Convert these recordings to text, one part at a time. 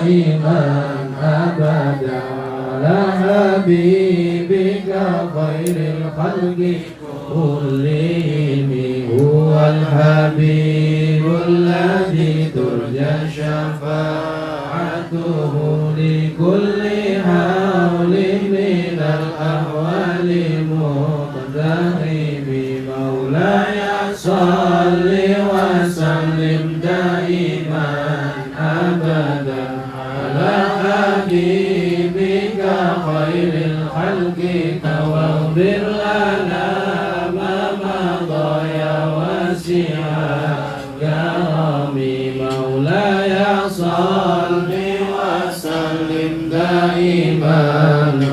دائما أبدا على حبيبك خير الخلق كلهم هو الحبيب الذي ترجى شفاعته لكل حول من الأحوال مقتحم مولاي صل وسلم دائما أبدا على حبيبك خير الخلق واغفر لنا ما مضى يا واسع كرمي مولاي صل وسلم دائما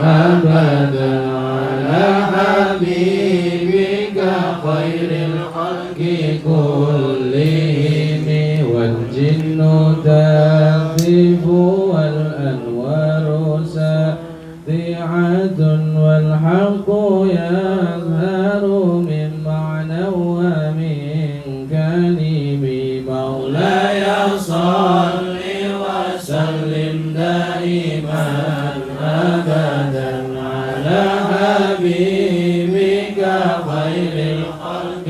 أبدا على حبيبك خير الخلق كلهم والجن تهتف والأنوار ساطعة والحق يظهر من معنى ومن كلم مولاي صل وسلم دائما أبدا على حبيبك خير الخلق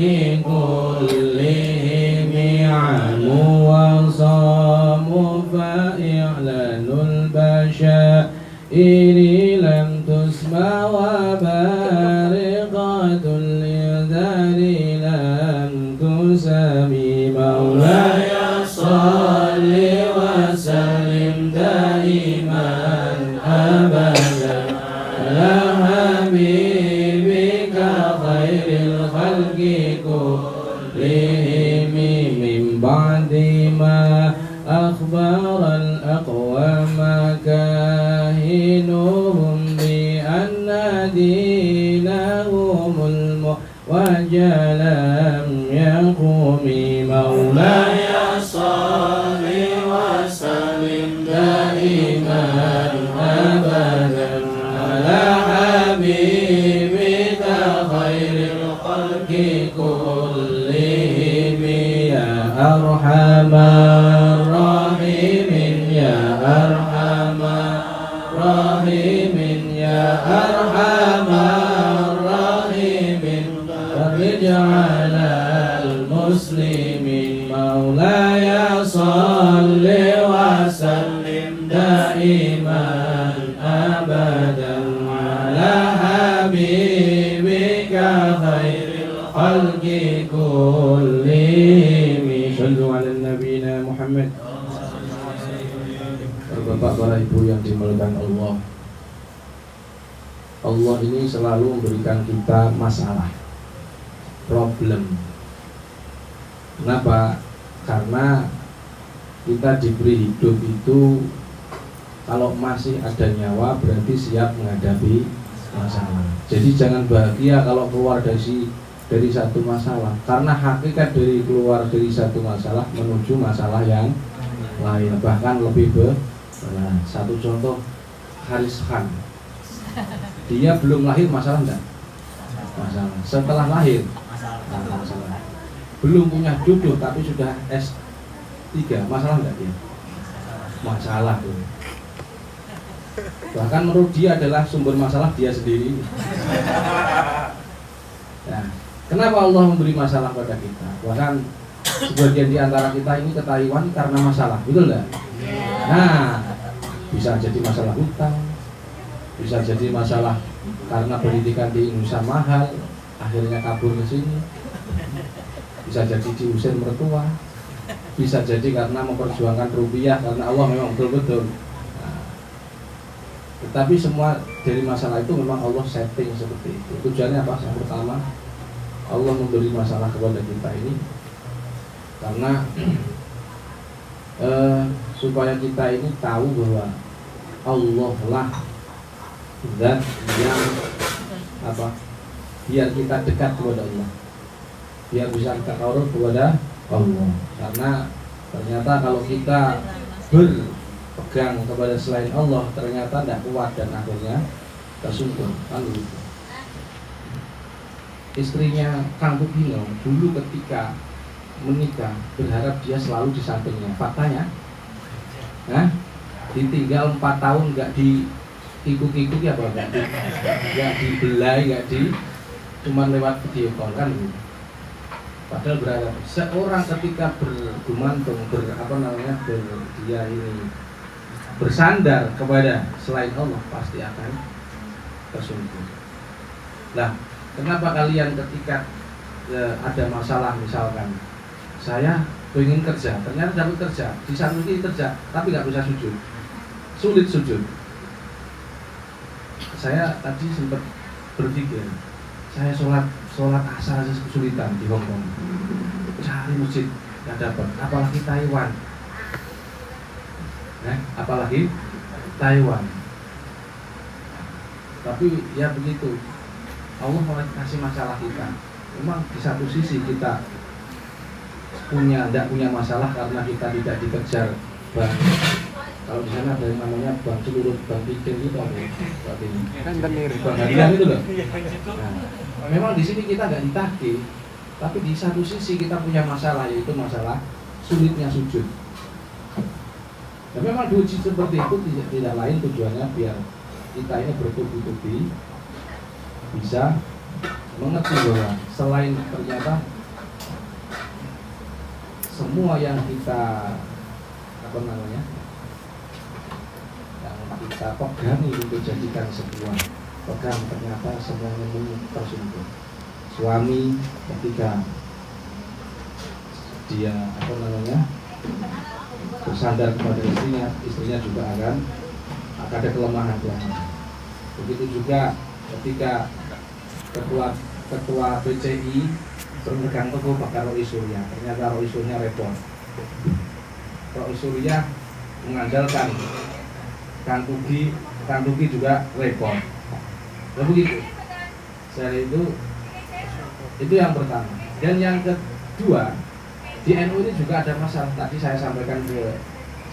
كلهم عموا وصاموا فإعلان البشائر لم تسمع وبارقة الإنذار لم تسمي مولاي صل وسلم دائما أبدا على حبيبك خير الخلق كلهم من بعد ما أخبر الأقوام كاهنهم بأن دينهم المعوج لم يقم مولاي صل وسلم دائما أبدا على حبيبك خير الخلق كلهم يا أرحم الراحمين يا أرحم الراحمين يا أرحم الراحمين فرج على المسلمين مولاي صل وسلم دائما أبدا على حبيبك خير الخلق كلهم صلوا على نبينا محمد. Bapak, para ibu yang dimuliakan Allah, Allah ini selalu memberikan kita masalah, problem. Kenapa? Karena kita diberi hidup itu, kalau masih ada nyawa berarti siap menghadapi masalah. Jadi jangan bahagia kalau keluar dari satu masalah, karena hakikat dari keluar dari satu masalah menuju masalah yang lain, bahkan lebih berat. Satu contoh, Haris Khan, dia belum lahir masalah enggak? Masalah. Setelah lahir masalah. Belum punya jodoh tapi sudah S3, masalah enggak dia? Masalah tuh. Bahkan menurut dia adalah sumber masalah dia sendiri. Nah, kenapa Allah memberi masalah pada kita? Bahkan sebagian di antara kita ini ke Taiwan karena masalah, betul enggak? Nah, bisa jadi masalah hutang, bisa jadi masalah karena pendidikan di Indonesia mahal, akhirnya kabur ke sini. Bisa jadi diusir mertua, bisa jadi karena memperjuangkan rupiah, karena Allah memang betul-betul. Nah, tetapi semua dari masalah itu memang Allah setting seperti itu. Tujuannya apa? Yang pertama, Allah memberi masalah kepada kita ini karena supaya kita ini tahu bahwa Allah lah zat yang apa, biar kita dekat kepada Allah, biar bisa kita taruh kepada Allah. Karena ternyata kalau kita berpegang kepada selain Allah ternyata tidak kuat dan akhirnya tersungkur, kan begitu. Istrinya Kang Pupino dulu ketika menikah berharap dia selalu di sampingnya. Faktanya, ditinggal 4 tahun nggak dikikuk-kikuk ya apa nggak dibelai, nggak cuma lewat video call kan gitu. Padahal berada seorang ketika bergumantung dia ini bersandar kepada selain Allah pasti akan tersungkur. Nah, kenapa kalian ketika ada masalah misalkan saya ingin kerja, ternyata dapat kerja, di satu sisi kerja, tapi nggak bisa sujud, sulit sujud. Saya tadi sempat berpikir, saya sholat asar aja kesulitan di Hong Kong, cari masjid nggak dapat, apalagi Taiwan, apalagi Taiwan. Tapi ya begitu, Allah mau kasih masalah kita. Memang di satu sisi kita tidak punya masalah karena kita tidak dikejar bank. Kalau di sana ada yang namanya bank seluruh bank pikir gitu apa ya? Bank harian itu loh. Nah, memang di sini kita nggak ditagih, tapi di satu sisi kita punya masalah, yaitu masalah sulitnya sujud. Dan memang diuji seperti itu tidak lain tujuannya biar kita ini bertubi-tubi bisa mengerti bahwa selain ternyata semua yang kita yang kita pegang itu jadikan sebuah pegang, ternyata semuanya tersungkur. Suami ketika dia bersandar kepada istrinya juga akan ada kelemahan. Begitu juga ketika ketua PCI berpegang teguh pada Rois Surya, ternyata Rois Surya repot. Rois Surya mengandalkan Kang Tugi juga repot. Dan begitu. Saya itu yang pertama. Dan yang kedua, di NU ini juga ada masalah. Tadi saya sampaikan ke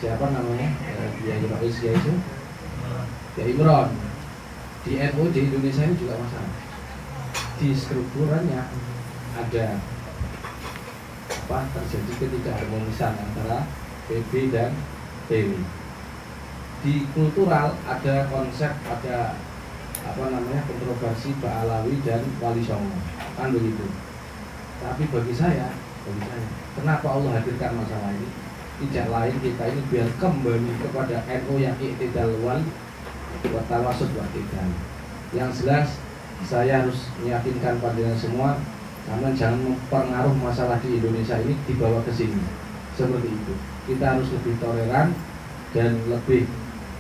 siapa namanya, Kiai Rois itu, Kiai Imron. Di NU di Indonesia ini juga masalah. Di strukturannya ada terjadi ketidakharmonisan antara PB dan PW. Di kultural ada konsep, ada kontroversi Ba'alawi dan Wali Songo, kan begitu. Tapi bagi saya, kenapa Allah hadirkan masalah ini? Tidak lain kita ini biar kembali kepada NU yang i'tidal wal wa tawasud wa i'tidal. Yang jelas saya harus meyakinkan pandangan semua, karena jangan mempengaruh masalah di Indonesia ini dibawa ke sini. Seperti itu. Kita harus lebih toleran dan lebih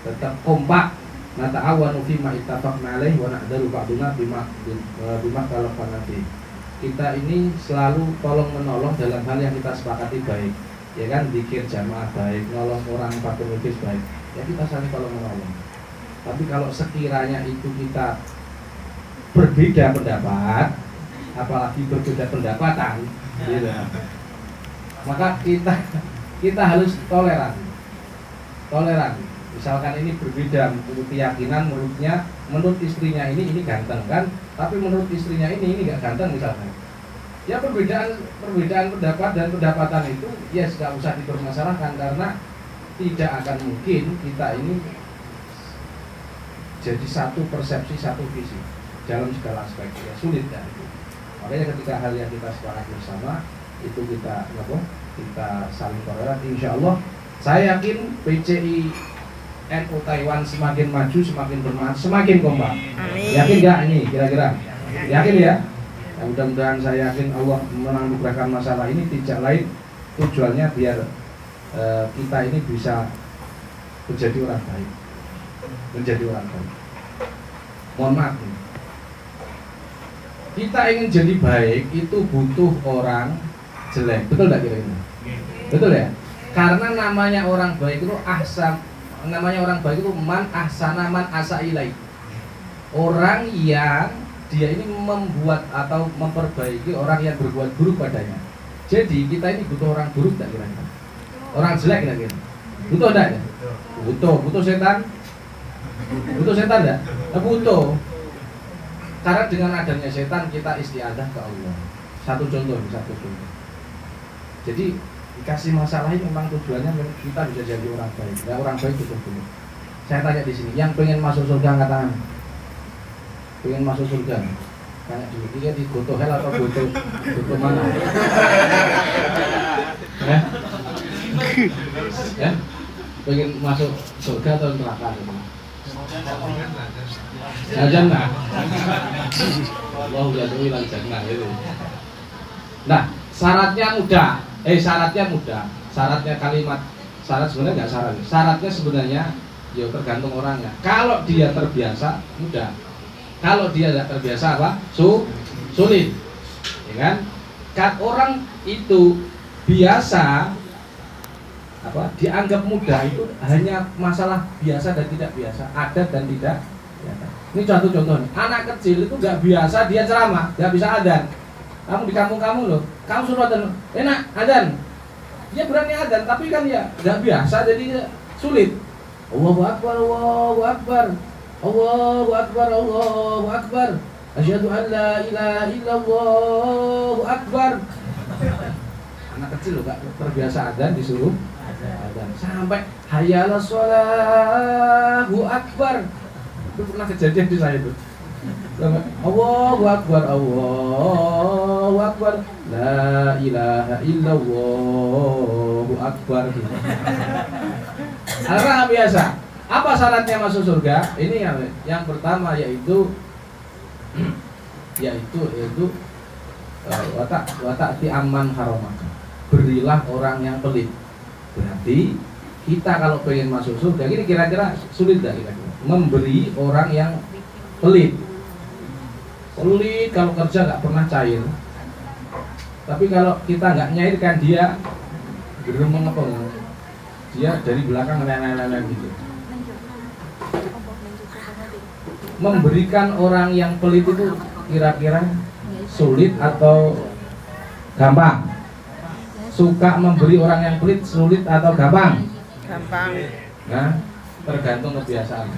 tetap kompak. Nata'awanu fima ittafaqna alaihi wa na'dalu ba'duna bima talafana fi. Kita ini selalu tolong menolong dalam hal yang kita sepakati baik. Ya kan, zikir jamaah baik, nolong orang fakir miskin baik. Ya kita saling tolong menolong. Tapi kalau sekiranya itu kita berbeda pendapat, apalagi berbeda pendapatan, gitu, maka kita harus toleran. Misalkan ini berbeda menurut keyakinan, menurut istrinya ini ganteng kan, tapi menurut istrinya ini nggak ganteng misalkan. Ya perbedaan pendapat dan pendapatan itu ya nggak usah dipermasalahkan, karena tidak akan mungkin kita ini jadi satu persepsi, satu visi dalam segala aspek, ya sulit kan itu. Makanya ketika hal yang kita sepakati bersama itu kita saling toleran. Insya Allah saya yakin PCI NU Taiwan semakin maju, semakin bermanfaat, semakin kompak. Yakin nggak ini kira-kira? Yakin ya? Nah, mudah-mudahan saya yakin Allah menganugerahkan masalah ini tidak lain tujuannya biar kita ini bisa menjadi orang baik. Mohon maaf nih. Kita ingin jadi baik itu butuh orang jelek, betul nggak kira-kira? Betul ya? Karena namanya orang baik itu man ahsana man asa ilaih. Orang yang dia ini membuat atau memperbaiki orang yang berbuat buruk padanya. Jadi kita ini butuh orang buruk nggak kira-kira? Orang jelek kira-kira? Butuh enggak ya? Butuh setan? Butuh setan enggak? Butuh. Karena dengan adanya setan kita istiadah ke Allah. Satu contoh. Jadi Dikasih masalah ini memang tujuannya kita bisa jadi orang baik. Ya, orang baik itu dulu. Saya tanya di sini, yang pengen masuk surga angkat tangan. Pengen masuk surga? Tanya dulu, dia di goto hell atau goto mana? Ya? Pengen masuk surga atau neraka? Jannah. Allahu yad'u ilal jannah itu. Nah, syaratnya mudah. Syaratnya kalimat syarat sebenarnya nggak syarat. Syaratnya sebenarnya ya tergantung orangnya. Kalau dia terbiasa mudah. Kalau dia tidak terbiasa apa? Sulit. Ya kan? Kan orang itu biasa dianggap mudah itu hanya masalah biasa dan tidak biasa, ada dan tidak biasa. Ini contoh nih, anak kecil itu nggak biasa dia ceramah, nggak bisa adzan. Kamu di kampung kamu loh, kamu suruh adzan, enak adzan, dia berani adzan, tapi kan ya nggak biasa jadi sulit. Allahu Akbar, Allahu Akbar, Allahu Akbar, Allahu Akbar, asyhadu an la ilaha illallah akbar. Anak kecil loh nggak terbiasa adzan disuruh adzan sampai hayya 'alas Allahu Akbar. Itu pernah kejadian di saya itu. Allahu Akbar, Allahu Akbar, la ilaha illallah akbar. Karena biasa. Apa syaratnya masuk surga? Ini yang pertama yaitu watak ti aman haramaka. Berilah orang yang pelit. Berarti kita kalau pengen masuk surga, ini kira-kira sulit gak kira-kira? Memberi orang yang pelit. Sulit kalau kerja gak pernah cair. Tapi kalau kita gak nyairkan dia belum mengepung. Dia dari belakang nenek-nenek gitu. Memberikan orang yang pelit itu kira-kira sulit atau gampang? Suka memberi orang yang pelit sulit atau gampang? Gampang. Nah, tergantung kebiasaan.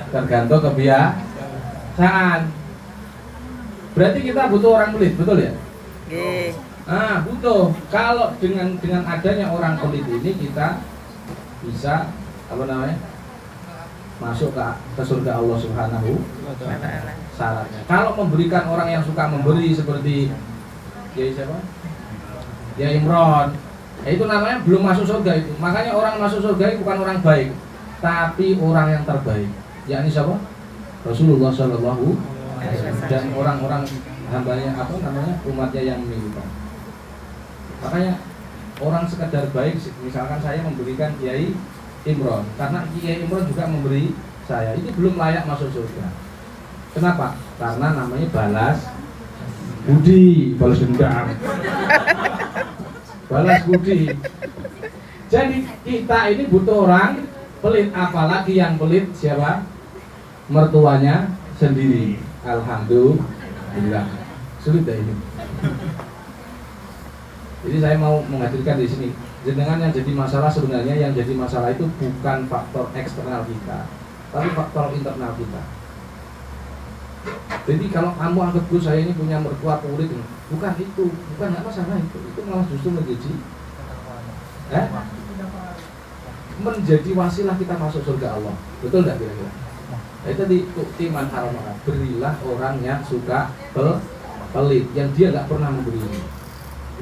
Tergantung kebiasaan. Berarti kita butuh orang pelit, betul ya? Oke. Butuh. Kalau dengan adanya orang pelit ini kita bisa masuk ke surga Allah Subhanahu wa Ta'ala. Syaratnya. Kalau memberikan orang yang suka memberi seperti siapa? Ya Imron. Itu namanya belum masuk surga itu. Makanya orang masuk surga itu bukan orang baik, tapi orang yang terbaik. Yakni siapa? Rasulullah Shallallahu Alaihi Wasallam dan orang-orang hambanya umatnya yang meninggal. Makanya orang sekedar baik, misalkan saya memberikan Kiai Imron, karena Kiai Imron juga memberi saya, itu belum layak masuk surga. Kenapa? Karena namanya balas budi, balas dendam. Balas budi. Jadi kita ini butuh orang pelit, apalagi yang pelit siapa? Mertuanya sendiri. Alhamdulillah. Sulit dah ini. Jadi saya mau menghadirkan di sini. Jenengan yang jadi masalah sebenarnya yang jadi masalah itu bukan faktor eksternal kita, tapi faktor internal kita. Jadi kalau kamu anggap saya ini punya mertua pelit, bukan itu, bukan nggak masalah itu malah justru menjadi wasilah kita masuk surga Allah. Betul nggak kira-kira? Itu di tuktiman haramaka, berilah orang yang suka pelit, yang dia nggak pernah memberi ini.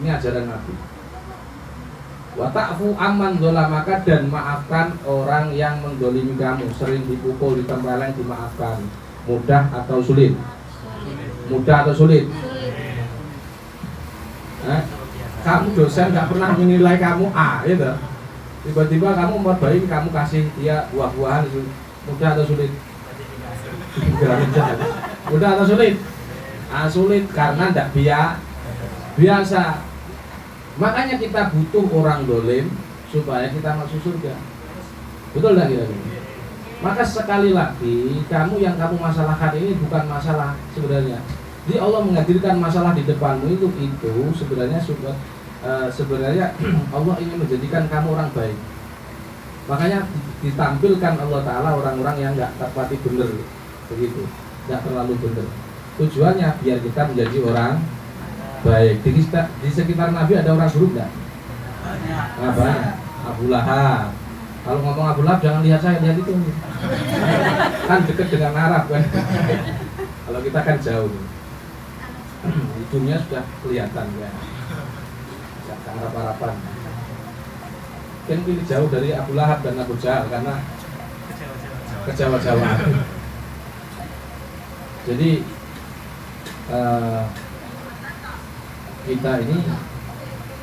Ini ajaran Nabi. Wa ta'fu amman dzalamaka, dan maafkan orang yang mendolimi kamu, sering dipukul, ditempeleng, dimaafkan. Mudah atau sulit? Mudah atau sulit? Kamu dosen nggak pernah menilai kamu A, gitu. Tiba-tiba kamu baik, kamu kasih dia buah-buahan, mudah atau sulit? Mudah atau sulit? Sulit karena tidak biasa. Makanya kita butuh orang dolim supaya kita masuk surga. Betul tidak kira-kira? Maka sekali lagi, kamu yang kamu masalahkan ini bukan masalah sebenarnya. Jadi Allah menghadirkan masalah di depanmu itu sebenarnya Allah ingin menjadikan kamu orang baik. Makanya ditampilkan Allah Ta'ala orang-orang yang nggak tepati benar, begitu, nggak terlalu benar. Tujuannya biar kita menjadi orang baik. Di sekitar Nabi ada orang buruk nggak? Apa? Abu Lahab. Kalau ngomong Abu Lahab jangan lihat saya, lihat itu. Kan dekat dengan Arab kan. Kalau kita kan jauh. Hidungnya sudah kelihatan ya. Tidak ke Arab-Araban. Mungkin pilih jauh dari Abu Lahab dan Abu Jahal karena ke Jawa-Jawa. Jadi kita ini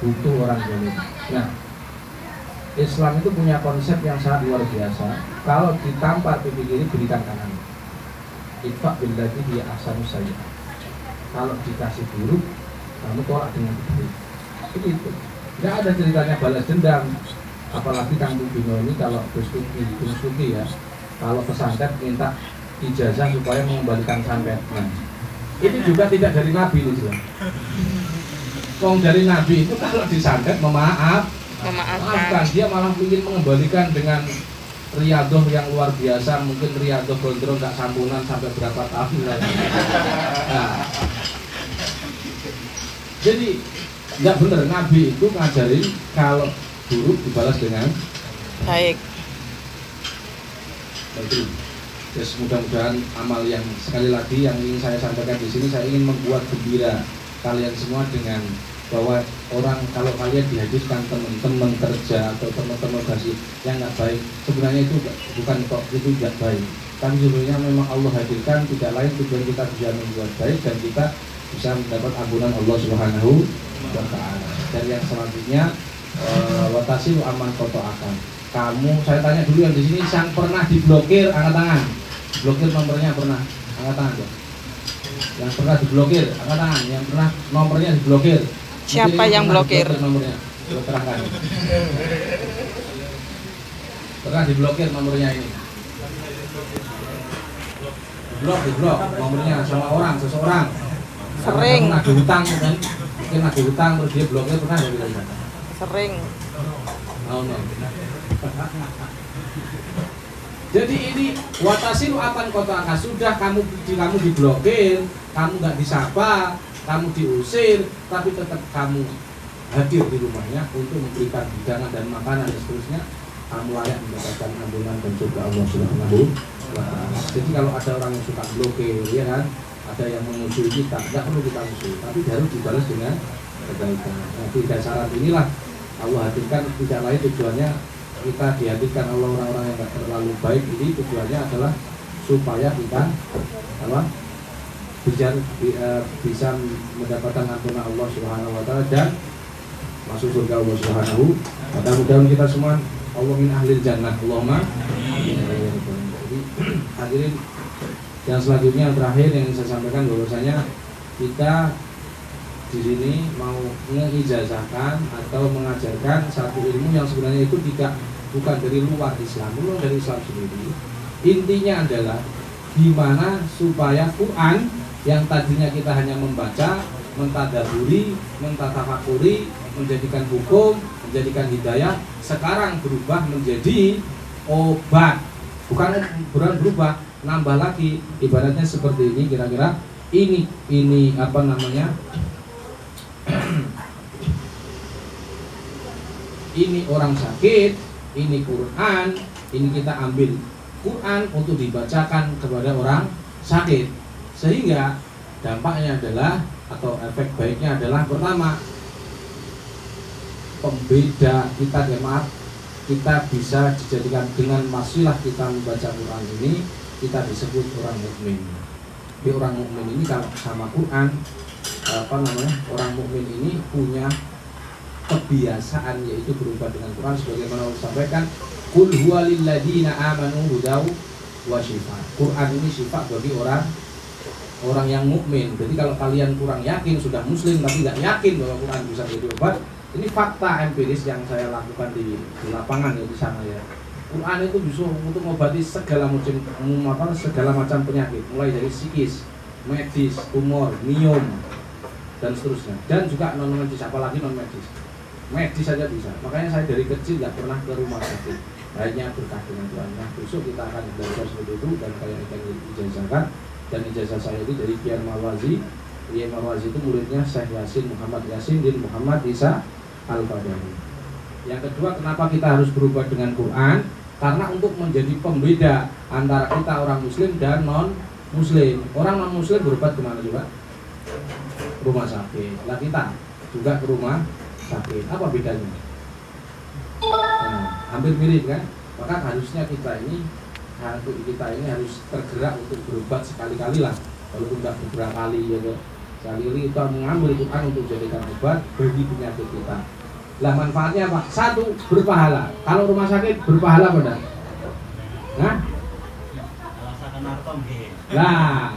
butuh orang zalim. Nah, Islam itu punya konsep yang sangat luar biasa. Kalau ditampar pipi kiri, berikan kanan. Itfa billati hiya ahsanu sayyi'ah. Kalau dikasih buruk, kamu tolak dengan baik. Begitu. Tidak ada ceritanya balas dendam. Apalagi Kang Bino ini kalau Gus Tuki ya, kalau pesantren minta ijazah supaya mengembalikan santet. Nah, itu juga tidak dari Nabi itu. Wong dari Nabi itu kalau disantet memaafkan, dia malah ingin mengembalikan dengan riadoh yang luar biasa, mungkin riadoh gondrong gak sampunan sampai berapa tahun lagi. Nah, jadi nggak benar, Nabi itu ngajarin kalau buruk dibalas dengan baik. Jadi, mudah-mudahan amal yang sekali lagi yang ingin saya sampaikan di sini, saya ingin membuat gembira kalian semua dengan bahwa orang kalau kalian dihadirkan teman-teman kerja atau teman-teman kasih yang nggak baik, sebenarnya itu bukan kok itu tidak baik, tapi sebenarnya memang Allah hadirkan tidak lain tujuan kita bisa membuat baik dan kita bisa mendapat ampunan Allah Subhanahu wa Ta'ala. Dan yang selanjutnya watasilu aman foto akan kamu, saya tanya dulu yang di sini yang pernah diblokir angkat tangan. Blokir nomornya pernah angkat tangan ya? Yang pernah diblokir angkat tangan. Yang pernah nomornya diblokir. Siapa yang blokir? Nomornya terangkan. Pernah diblokir nomornya ini. Diblok nomornya sama orang, seseorang. Sering. Pernah ada hutang kan? Mungkin ada hutang terus dia blokir, pernah nggak kita? Sering. Oh, no. Jadi ini watasilu akan kota akan sudah kamu diblokir, kamu nggak disapa, kamu diusir, tapi tetap kamu hadir di rumahnya untuk memberikan hidangan dan makanan dan seterusnya, kamu layak mendapatkan ampunan dan surga Allah Subhanahu wa Ta'ala. Jadi kalau ada orang yang suka blokir, ya kan, ada yang memusuhi kita, tidak perlu kita musuhi, tapi harus dibalas dengan kebaikan. Nah, di dasar inilah Allah hadirkan, tidak lain tujuannya kita dihadirkan Allah orang-orang yang tidak terlalu baik ini, tujuannya adalah supaya kita bisa mendapatkan ampunan Allah Subhanahu wa Ta'ala dan masuk surga Allah Subhanahu wa Ta'ala. Mudah-mudahan kita semua Allah min ahlil jannah. Allahumma. Jadi hadirin, yang selanjutnya yang terakhir yang saya sampaikan bahwasanya kita di sini mau mengijazahkan atau mengajarkan satu ilmu yang sebenarnya itu bukan dari luar Islam, bukan dari Islam sendiri. Intinya adalah gimana supaya Quran yang tadinya kita hanya membaca, mentadaburi, mentatafakuri, menjadikan hukum, menjadikan hidayah, sekarang berubah menjadi obat. Bukan berubah, nambah lagi. Ibaratnya seperti ini, kira-kira ini apa namanya? Ini orang sakit, ini Quran, ini kita ambil Quran untuk dibacakan kepada orang sakit, sehingga dampaknya adalah atau efek baiknya adalah pertama, pembeda kita jemaat, kita bisa dijadikan dengan wasilah kita membaca Quran ini, kita disebut orang mukmin. Di orang mukmin ini kalau sama Quran, orang mukmin ini punya kebiasaan yaitu berubah dengan Quran sebagaimana Allah sampaikan, qul huwa lil ladzina amanu hudaw wa shifa. Quran ini syifa bagi orang yang mukmin. Jadi kalau kalian kurang yakin, sudah muslim tapi tidak yakin bahwa Quran bisa jadi obat, ini fakta empiris yang saya lakukan di lapangan ya, di sana ya. Quran itu bisa untuk mengobati segala macam penyakit, mulai dari psikis, medis, tumor, miom dan seterusnya, dan juga non medis, apalagi non medis. Medis saja bisa. Makanya saya dari kecil tidak pernah ke rumah sakit. Hanya berkah dengan Tuhan. Nah, besok kita akan belajar seperti itu dan kalian akan ijazahkan. Dan ijazah saya ini dari Kiai Marwazi. Kiai Marwazi itu muridnya Syekh Yasin Muhammad Yasin bin Muhammad Isa Al-Fadani. Yang kedua, kenapa kita harus berubah dengan Quran? Karena untuk menjadi pembeda antara kita orang muslim dan non muslim. Orang non muslim berobat kemana juga? Rumah sakit. Lah kita juga ke rumah sakit. Apa bedanya? Nah, hampir mirip kan? Maka harusnya kita ini harus tergerak untuk berobat sekali-kali lah, walaupun tidak beberapa kali ya. Sekali-kali kita mengambil Quran untuk jadikan obat bagi penyakit kita. Lah manfaatnya apa? Satu, berpahala. Kalau rumah sakit berpahala apa enggak? Nah? Lah,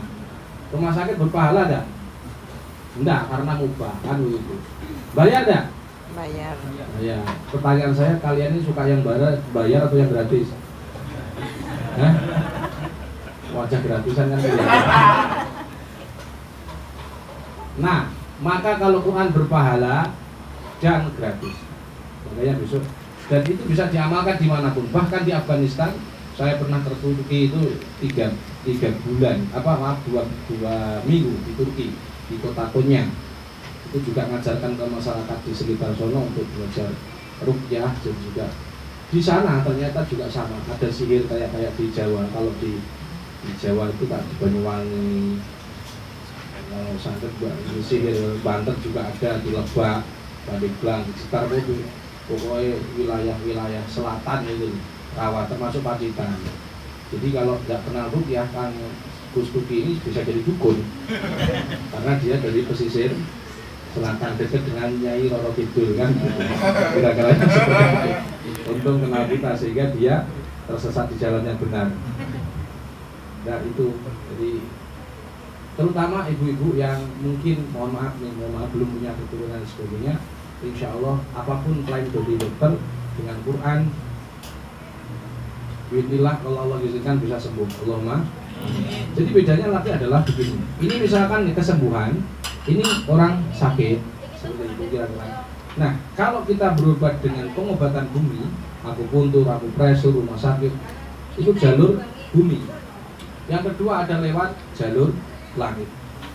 rumah sakit berpahala enggak? Enggak, karena mubah kan begitu. Bayar enggak? Bayar. Bayar. Pertanyaan saya, kalian ini suka yang bayar atau yang gratis? Hah? Wajah gratisan kan ya. Nah, maka kalau Quran berpahala dan gratis, makanya besok, dan itu bisa diamalkan dimanapun, bahkan di Afghanistan. Saya pernah ke Turki itu 3 bulan, dua minggu di Turki, di kota Konya. Itu juga mengajarkan ke masyarakat di sekitar sono untuk belajar ruqyah, dan juga di sana ternyata juga sama, ada sihir kayak di Jawa. Kalau di Jawa itu kan di Banyuwangi, santet juga sihir, Banten juga ada, di Lebak, Pandeglang, di sekitar itu pokoknya wilayah selatan itu rawa, termasuk Pacitan. Jadi kalau tidak kenal ruqyah, kan Gus Tuki ini bisa jadi dukun karena dia dari pesisir selatan, dekat dengan Nyai Roro Kidul kan, kira-kira seperti itu. Untung kenal kita sehingga dia tersesat di jalan yang benar. Nah itu, jadi terutama ibu-ibu yang mungkin mohon maaf belum punya keturunan dan sebagainya, insya Allah apapun klaim dari dokter, dengan Quran bismillah, kalau Allah izinkan bisa sembuh. Allahumma. Jadi bedanya nanti adalah begini. Ini misalkan kesembuhan, ini orang sakit seperti itu kira-kira. Nah, kalau kita berobat dengan pengobatan bumi, akupuntur, akupresur, rumah sakit, itu jalur bumi. Yang kedua ada lewat jalur langit.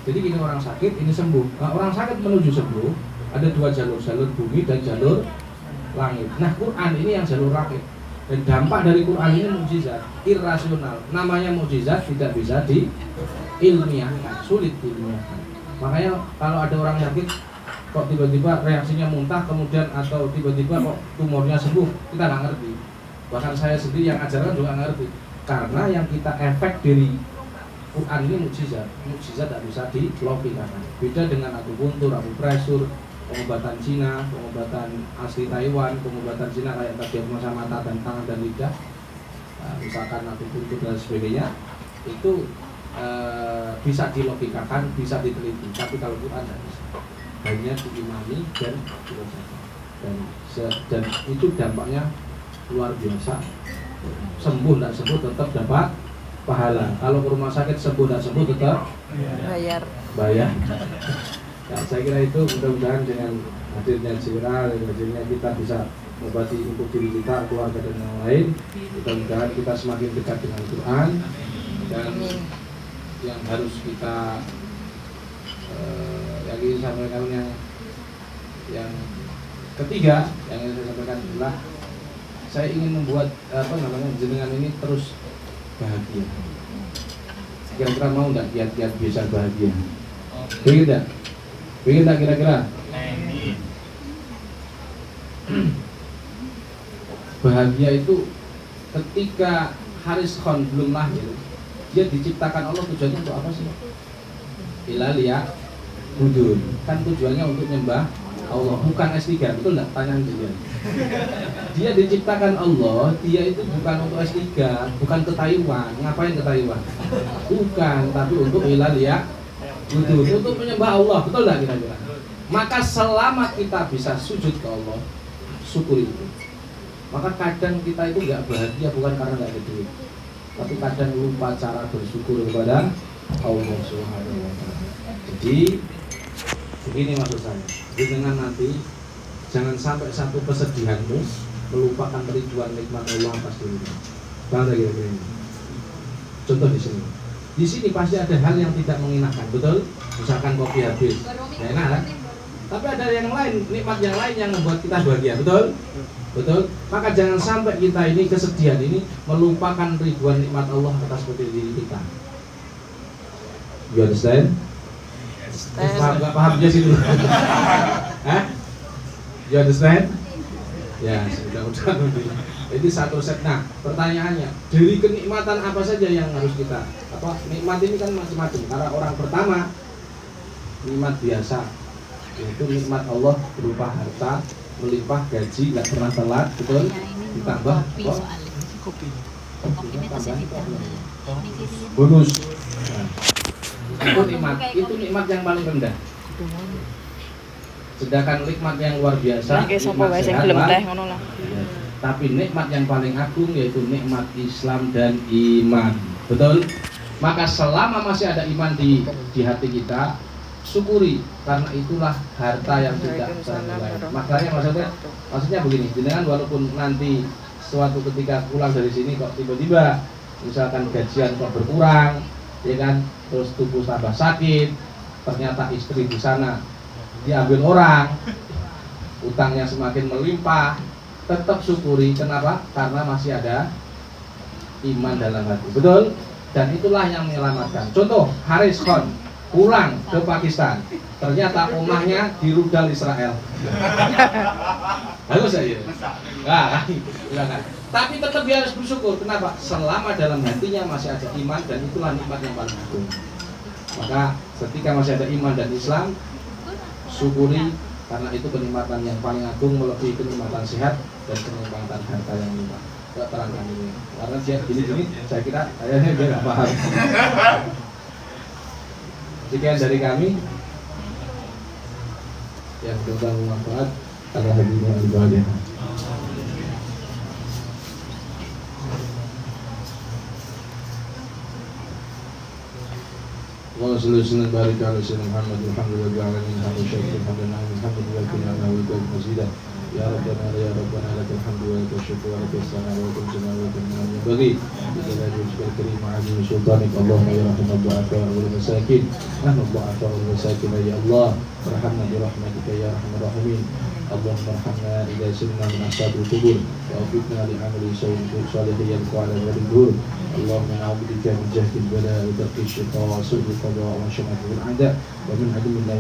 Jadi ini orang sakit, ini sembuh. Nah, orang sakit menuju sembuh, ada 2 jalur, jalur bumi dan jalur langit. Nah, Quran ini yang jalur langit. Dan dampak dari Quran ini mukjizat, irrasional. Namanya mukjizat, tidak bisa diilmiahkan, sulit diilmiahkan. Makanya kalau ada orang sakit kok tiba-tiba reaksinya muntah, kemudian atau tiba-tiba kok tumornya sembuh, kita nggak ngerti. Bahkan saya sendiri yang ajarkan juga nggak ngerti. Karena yang kita efek dari Quran ini mukjizat tidak bisa dilogikakan. Beda dengan akupuntur, akupresur, pengobatan Cina, pengobatan asli Taiwan, pengobatan Cina kayak diagnosa mata dan tangan dan lidah, misalkan akupuntur dan sebagainya, itu bisa dilogikakan, bisa diteliti. Tapi kalau Quran tidak bisa, hanya diimani dan dirasakan. Dan itu dampaknya luar biasa. Sembuh tidak sembuh tetap dapat pahala. Kalau ke rumah sakit sembuh tidak sembuh tetap bayar. Ya, saya kira itu mudah-mudahan dengan hadirnya Jira, hadirnya kita bisa mengobati untuk diri kita, keluarga dan yang lain. Mudah-mudahan kita semakin dekat dengan Quran. Dan yang harus kita yang ingin saya sampaikan yang ketiga yang ingin saya sampaikan adalah saya ingin membuat jenengan ini terus bahagia. Kira-kira mau nggak kiat-kiat bisa bahagia? Ingin nggak? Ingin tak kira-kira? Bahagia itu ketika Haris Khan belum lahir, dia diciptakan Allah tujuannya untuk apa sih? Ilaliya budun. Kan tujuannya untuk nyembah Allah, bukan S3, betul enggak? Tanyaan dia. Dia diciptakan Allah, dia itu bukan untuk S3, bukan ke Taiwan. Ngapain ke Taiwan? Bukan, tapi untuk ilaliya budun, untuk menyembah Allah, betul enggak kira-kira? Maka selama kita bisa sujud ke Allah, syukuri itu. Maka kadang kita itu enggak bahagia bukan karena enggak ada duit, tapi kadang lupa cara bersyukur kepada Allah Subhanahu wa Ta'ala. Jadi begini maksud saya, dengan nanti jangan sampai satu kesedihanmu melupakan keriduan nikmat Allah atas dirimu. Bang kira-kira ini. Contoh di sini. Di sini pasti ada hal yang tidak mengenakan, betul? Misalkan kopi habis, ya enak kan? Tapi ada yang lain, nikmat yang lain yang membuat kita bahagia, betul? Betul? Maka jangan sampai kita ini kesedihan ini melupakan ribuan nikmat Allah atas diri kita. You understand? Paham nggak paham aja sih dulu? Hah? You understand? Ya, mudah-mudahan. Ini satu set. Nah, pertanyaannya, dari kenikmatan apa saja yang harus kita nikmat ini kan macam-macam. Karena orang pertama nikmat biasa, yaitu nikmat Allah berupa harta melimpah, gaji nggak pernah telat, betul? Ditambah Kopi bonus. Nah, itu nikmat yang paling rendah. Sedangkan nikmat yang luar biasa, nikmat sehat lah. Tapi nikmat yang paling agung yaitu nikmat Islam dan iman, betul? Maka selama masih ada iman di hati kita, syukuri, karena itulah harta yang tidak ternilai. Makanya maksudnya begini, jenengan walaupun nanti suatu ketika pulang dari sini kok tiba-tiba misalkan gajian kok berkurang, ya kan, terus tubuh tambah sakit, ternyata istri di sana diambil orang, utangnya semakin melimpah, tetap syukuri. Kenapa? Karena masih ada iman dalam hati, betul? Dan itulah yang menyelamatkan. Contoh, Haris Khan pulang ke Pakistan, ternyata rumahnya di rudal Israel. Bagus ya? Nah, kan. Tapi tetap dia harus bersyukur. Kenapa? Selama dalam hatinya masih ada iman, dan itulah nikmat yang paling agung. Maka ketika masih ada iman dan Islam, syukuri, karena itu kenikmatan yang paling agung, melebihi kenikmatan sehat dan kenikmatan harta yang melimpah. Terangkan ini, karena dia gini-gini, saya kira kayaknya dia nggak paham. Sekian dari kami yang sudah bermanfaat. Alhamdulillah. Allahumma shalli wa sallim wa barik ala sayyidina Muhammad walhamdulillahi alamin hamdan syakran hamdan na'im hamdan wa wa mazidan ya rabbana lakal hamdu wa lakal syukru wa lakal sana'u wa lakal jannatu wa lakal bagi bijalali wajhikal karim wa azimi sultanik Allahumma ya rahman du'afa wal masakin nahnu du'afa wal masakin ya Allah warhamna bi rahmatika ya arhamar rahimin Allahumma arhamna idza sirna min ashabil qubur wa fitna li amali salihin yanfa'u ala al-dur Allahumma na'udzubika min jahdil bala wa darki syaitan wa su'il qada wa syama'atil a'da wa min admin la